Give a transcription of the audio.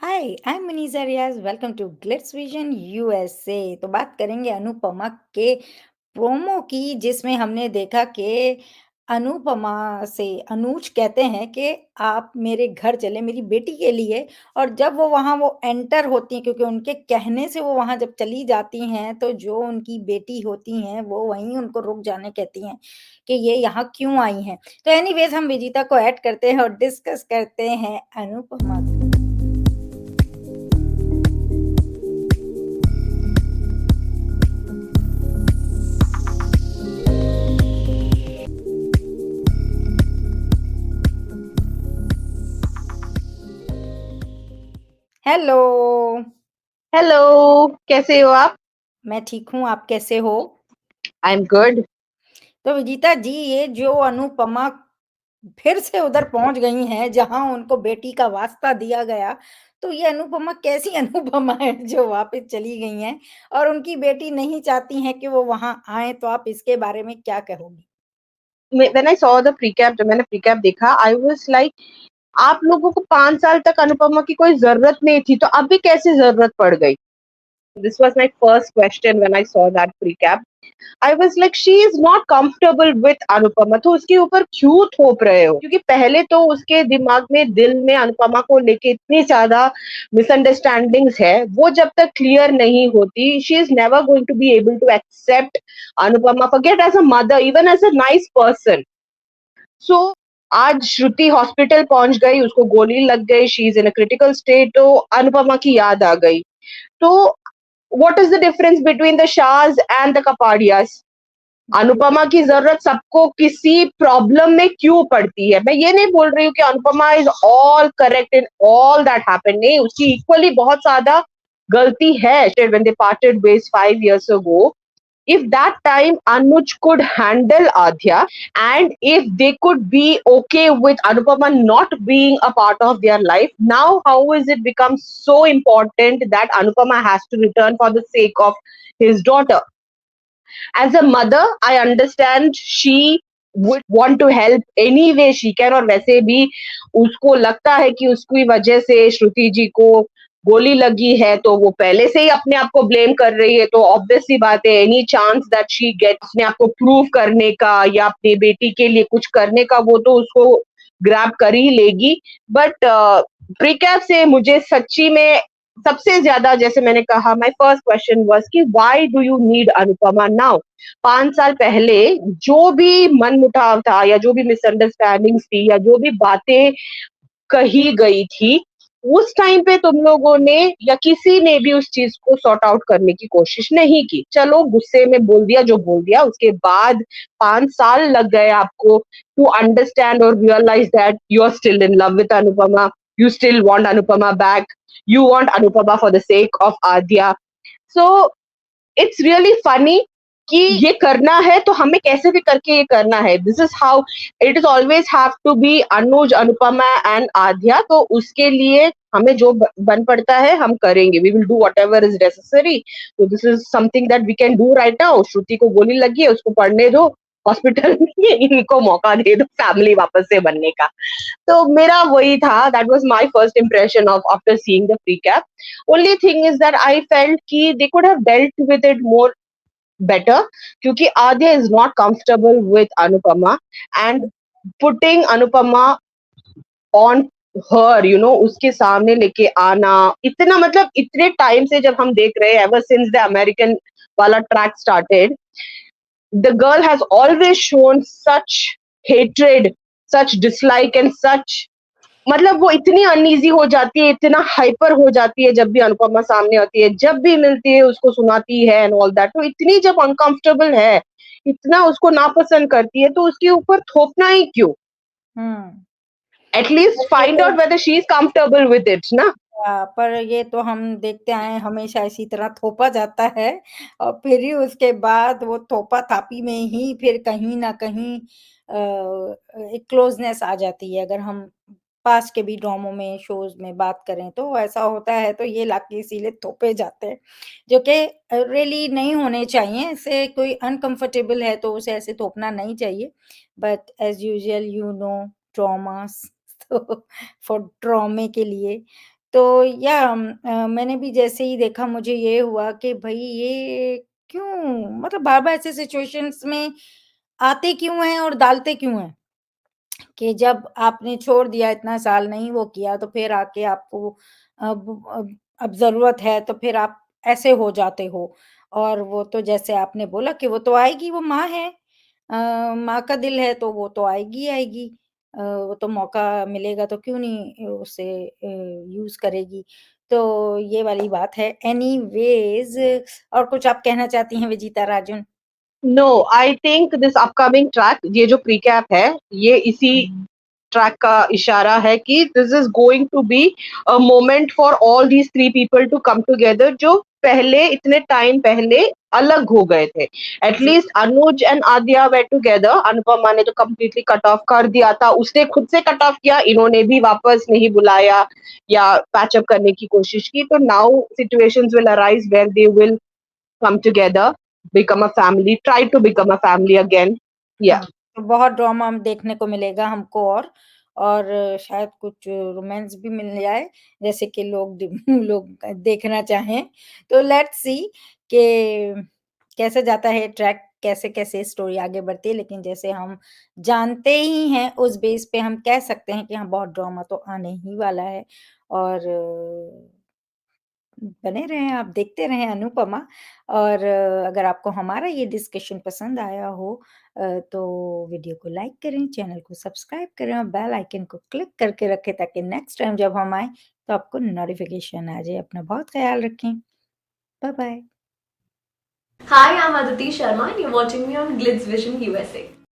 Hi, I am Manisha Riyaz. Welcome to Glitz Vision USA. तो बात करेंगे अनुपमा के प्रोमो की, जिसमें हमने देखा कि अनुपमा से अनुज कहते हैं कि आप मेरे घर चले मेरी बेटी के लिए। और जब वो वहाँ वो एंटर होती हैं, क्योंकि उनके कहने से वो वहाँ जब चली जाती हैं, तो जो उनकी बेटी होती हैं वो वहीं उनको रुक जाने कहती हैं कि ये यहाँ क्यों आई हैं। तो एनीवेज हम विजिता को ऐड करते हैं और डिस्कस करते हैं अनुपमा को। हेलो। हेलो। कैसे हो आप? मैं ठीक हूँ, आप कैसे हो? I am good. तो विजीता जी, ये जो अनुपमा फिर से उधर पहुंच गई हैं जहां उनको बेटी का वास्ता दिया गया, तो ये अनुपमा कैसी अनुपमा है जो वापस चली गई हैं और उनकी बेटी नहीं चाहती हैं कि वो वहां आए, तो आप इसके बारे में क्या कहोगी? When I saw the precap, जब मैंने प्रीकैप देखा, आई वाज लाइक, आप लोगों को 5 साल तक अनुपमा की कोई जरूरत नहीं थी, तो अभी कैसे जरूरत पड़ गई? This was my first question when I saw that precap. I was like, she is not comfortable with Anupama, तो उसके ऊपर क्यों थोप रहे हो? क्योंकि पहले तो उसके दिमाग में, दिल में अनुपमा को लेके इतनी ज्यादा मिसअंडरस्टैंडिंग्स है, वो जब तक क्लियर नहीं होती, she is never going to be able to accept Anupama, forget as a mother, even as a nice person. So आज श्रुति हॉस्पिटल पहुंच गई, उसको गोली लग गई, she is in a critical state, तो अनुपमा की याद आ गई। तो what is the difference between the Shahs and the Kapadias? Anupama की जरूरत सबको किसी प्रॉब्लम में क्यों पड़ती है? मैं ये नहीं बोल रही हूँ कि Anupama is all correct in all that happened, नहीं, उसकी इक्वली बहुत ज्यादा गलती है। when they parted ways 5 years ago, if that time Anuj could handle Adhya, and if they could be okay with Anupama not being a part of their life, now how is it become so important that Anupama has to return for the sake of his daughter? As a mother, I understand she would want to help any way she can, और वैसे भी उसको लगता है कि उसकी वजह से श्रुति जी को गोली लगी है, तो वो पहले से ही अपने आप को ब्लेम कर रही है। तो ऑब्वियस सी बात है, any chance that she gets अपने आप को प्रूव करने का या अपनी बेटी के लिए कुछ करने का, वो तो उसको ग्रैब कर ही लेगी। बट प्रीकैप से मुझे सच्ची में सबसे ज्यादा, जैसे मैंने कहा, माय फर्स्ट क्वेश्चन वाज कि why do you need Anupama now? 5 साल पहले जो भी मनमुटाव था, या जो भी मिसअंडरस्टैंडिंग्स थी, या जो भी बातें कही गई थी, उस टाइम पे तुम लोगों ने या किसी ने भी उस चीज को सॉर्ट आउट करने की कोशिश नहीं की। चलो, गुस्से में बोल दिया जो बोल दिया, उसके बाद 5 साल लग गए आपको टू अंडरस्टैंड और realise that you are still in love with Anupama, you still want Anupama back, you want Anupama for the sake of Adya. So it's really funny कि ये करना है तो हमें कैसे भी करके ये करना है। This is how it is always have to be Anuj, Anupama and Aadhya. तो उसके लिए हमें जो बन पड़ता है हम करेंगे, we will do whatever is necessary. तो this is something that we can do right now. Shruti को गोली लगी है, उसको पढ़ने दो हॉस्पिटल में, इनको मौका दे दो फैमिली वापस से बनने का। तो मेरा वही था, that was my first impression of after seeing the precap. Only thing is that I felt कि they could have dealt with it more better, क्योंकि आद्या is not comfortable with Anupama, and putting Anupama on her, उसके सामने लेके आना इतना, मतलब इतने time से जब हम देख रहे हैं, ever since the American वाला track started, the girl has always shown such hatred, such dislike and such, मतलब वो इतनी अनईजी हो जाती है, इतना हाइपर हो जाती है जब भी अनुपमा सामने आती है, जब भी मिलती है उसको सुनाती है एंड ऑल दैट। तो इतनी जब अनकंफर्टेबल है, इतना उसको नापसंद करती है, तो उसके ऊपर थोपना ही क्यों? हम्म। एटलीस्ट ये फाइंड तो out whether she is comfortable with it ना। पर ये तो हम देखते आए हैं, हमेशा इसी तरह थोपा जाता है और फिर ही उसके बाद वो थोपा थापी में ही फिर कहीं ना कहीं एक क्लोजनेस आ जाती है। अगर हम पास्ट के भी ड्रामों में, शोज में बात करें तो ऐसा होता है, तो ये लाके इसीलिए थोपे जाते हैं, जो कि रियली नहीं होने चाहिए। इससे कोई अनकंफर्टेबल है तो उसे ऐसे थोपना नहीं चाहिए। But as usual you know traumas तो फॉर ट्रॉमे के लिए तो मैंने भी जैसे ही देखा मुझे ये हुआ कि भई ये क्यों मतलब बार-बार ऐसे सिचुएशंस में आते क्यों हैं और डालते क्यों हैं? कि जब आपने छोड़ दिया इतना साल नहीं वो किया तो फिर आके आपको अब ज़रूरत है तो फिर आप ऐसे हो जाते हो। और वो तो जैसे आपने बोला कि वो तो आएगी, वो माँ है। माँ का दिल है तो वो तो आएगी ही आएगी। वो तो मौका मिलेगा तो क्यों नहीं उसे यूज़ करेगी। तो ये वाली बात है। एनीवेज़ और कुछ आप कहना चाहती हैं Vijita Rajun? No, I think this upcoming track, ये जो प्रीकैप है, ये इसी ट्रैक का इशारा है कि this is going to be a moment for all these three people to come together, जो पहले इतने टाइम पहले अलग हो गए थे। जी। At least Anuj and Aadya were together, Anupama ने तो कंप्लीटली कट ऑफ कर दिया था, उसने खुद से कट ऑफ किया, इन्होंने भी वापस नहीं बुलाया या पैचअप करने की कोशिश की। तो now situations will arise where they will come together, become a family, try to become a family again. Yeah. हाँ, तो बहुत ड्रामा हम देखने को मिलेगा हमको और शायद कुछ रोमांस भी मिल जाए, जैसे कि लोग लोग देखना चाहें। तो लेट्स सी कि कैसे जाता है ट्रैक, कैसे-कैसे स्टोरी आगे बढ़ती है, लेकिन जैसे हम जानते ही हैं, उस बेस पे हम कह सकते हैं कि हाँ, बहुत ड्रामा तो आने ही वाला है और बने रहें आप, देखते रहें अनुपमा और अगर आपको हमारा ये डिस्कशन पसंद आया हो तो वीडियो को लाइक करें, चैनल को सब्सक्राइब करें और बेल आइकन को क्लिक करके रखें ताकि नेक्स्ट टाइम जब हम आएँ तो आपको नोटिफ़िकेशन आ जाए। अपना बहुत ख़्याल रखें। Bye-bye. Hi, I'm Aditi Sharma and you're watching me on Glitz Vision USA.